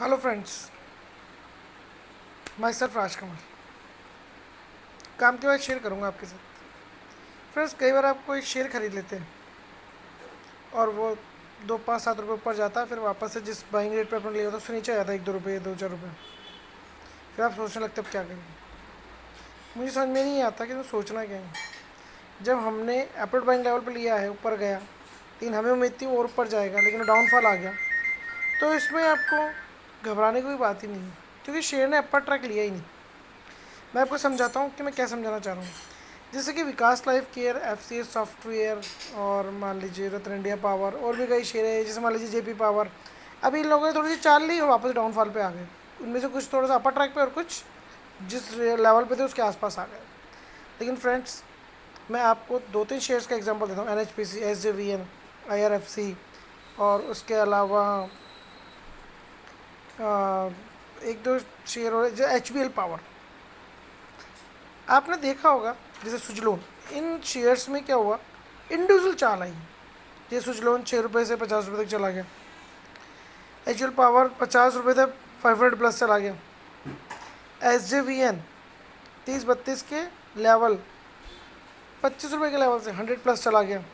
Hello friends, my self Rajkamal. काम के बाद शेयर करूंगा आपके साथ। फ्रेंड्स, कई बार आप कोई शेयर खरीद लेते हैं और वो 2, 5, 7 रुपये ऊपर जाता है, फिर वापस से जिस बाइंग रेट पे आपने लिया था उससे नीचे आ जाता है 1, 2 रुपये, 2, 4 रुपये। फिर आप सोचने लगते अब क्या करें। मुझे समझ में नहीं आता कि तो सोचना क्या है। जब हमने एप्रोड बाइंग लेवल पे लिया है, ऊपर गया, लेकिन हमें उम्मीद थी और ऊपर जाएगा, लेकिन डाउनफॉल आ गया, तो इसमें आपको घबराने की कोई बात ही नहीं है, क्योंकि शेयर ने अपर ट्रैक लिया ही नहीं। मैं आपको समझाता हूँ कि मैं क्या समझाना चाह रहा हूँ। जैसे कि विकास लाइफ केयर, एफसीएस सॉफ्टवेयर, और मान लीजिए रत्न इंडिया पावर, और भी कई शेयर है, जैसे मान लीजिए जेपी पावर। अभी इन लोगों ने थोड़ी सी चाल ली और वापस डाउनफॉल पे आ गए। उनमें से कुछ थोड़ा सा अपर ट्रैक पे और कुछ जिस लेवल पे थे उसके आसपास आ गए। लेकिन फ्रेंड्स, मैं आपको 2, 3 शेयर्स का एग्जांपल देता हूँ। एनएचपीसी, एसजेवीएन, आईआरएफसी, और उसके अलावा एक दो शेयर और जो एचबीएल पावर। आपने देखा होगा, जैसे सुजलोन, इन शेयर्स में क्या हुआ, इंडिविजुअल चाल आई। ये सुजलोन 6 रुपये से 50 रुपये तक चला गया। एचबीएल पावर 50 रुपये से 500 प्लस चला गया। एसजेवीएन 30-32 के लेवल 25 रुपये के लेवल से 100 प्लस चला गया।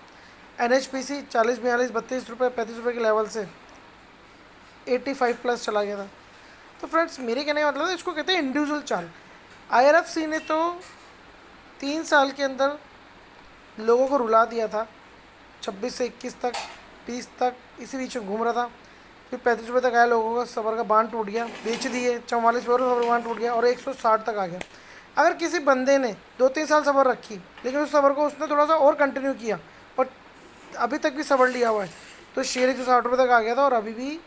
एनएचपीसी 40, 42, 32 रुपये, 35 रुपये के लेवल से 85 प्लस चला गया था। तो फ्रेंड्स, मेरे कहने का मतलब है, इसको कहते हैं इंडिविजुअल चाल। आईआरएफसी ने तो 3 साल के अंदर लोगों को रुला दिया था। 26 से 21 तक, 20 तक इसी बीच में घूम रहा था। फिर 35 रुपये तक आया, लोगों का सबर का बांध टूट गया, बेच दिए। 44 रुपये सबर का बांध टूट गया और 160 तक आ गया। अगर किसी बंदे ने 2, 3 साल सबर रखी, लेकिन उस सबर को उसने थोड़ा सा और कंटिन्यू किया और अभी तक भी सबर लिया हुआ है, तो शेयर 160 रुपये तक आ गया था और अभी भी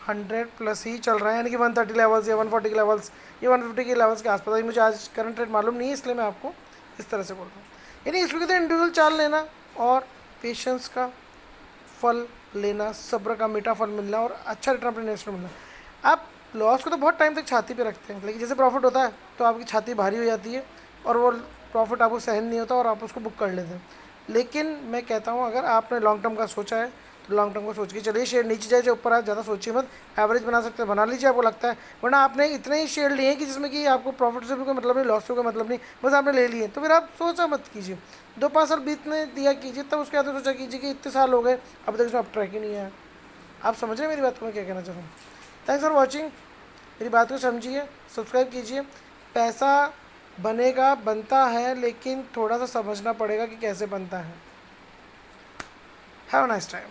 100 प्लस ही चल रहा है। यानी कि 130 लेवल्स या 140 के लेवल्स या 150 के लेवल्स के आसपास। मुझे आज करंट रेट मालूम नहीं है, इसलिए मैं आपको इस तरह से बोल रहा हूँ। यानी इसको कहते हैं इंडिविजुअल चाल लेना और पेशेंस का फल लेना, सब्र का मीठा फल मिलना और अच्छा रिटर्न अपने इन्वेस्टमेंट मिलना। आप लॉस को तो बहुत टाइम तक छाती पे रखते हैं, लेकिन जैसे प्रॉफिट होता है तो आपकी छाती भारी हो जाती है और वो प्रॉफिट आपको सहन नहीं होता और आप उसको बुक कर लेते हैं। लेकिन मैं कहता हूँ, अगर आपने लॉन्ग टर्म का सोचा है तो लॉन्ग टर्म को सोच के चलिए। शेयर नीचे जाए, ऊपर आए, ज़्यादा सोचिए मत। एवरेज बना सकते हैं, बना लीजिए आपको लगता है, वरना आपने इतने ही शेयर लिए हैं कि जिसमें कि आपको प्रॉफिट से भी कोई मतलब नहीं, लॉस से कोई मतलब नहीं, बस आपने ले लिए, तो फिर आप सोचा मत कीजिए। 2, 5 साल बीतने दिया कीजिए, तब उसके बाद सोचा कीजिए कि इतने साल हो गए, अब तक इसमें अप ट्रैक ही नहीं आया। आप समझ रहे हैं मेरी बात को मैं क्या कहना चाह रहा हूँ। Thanks for watching. मेरी बात को समझिए, सब्सक्राइब कीजिए। पैसा बनेगा, बनता है, लेकिन थोड़ा सा समझना पड़ेगा कि कैसे बनता है। Have a nice time.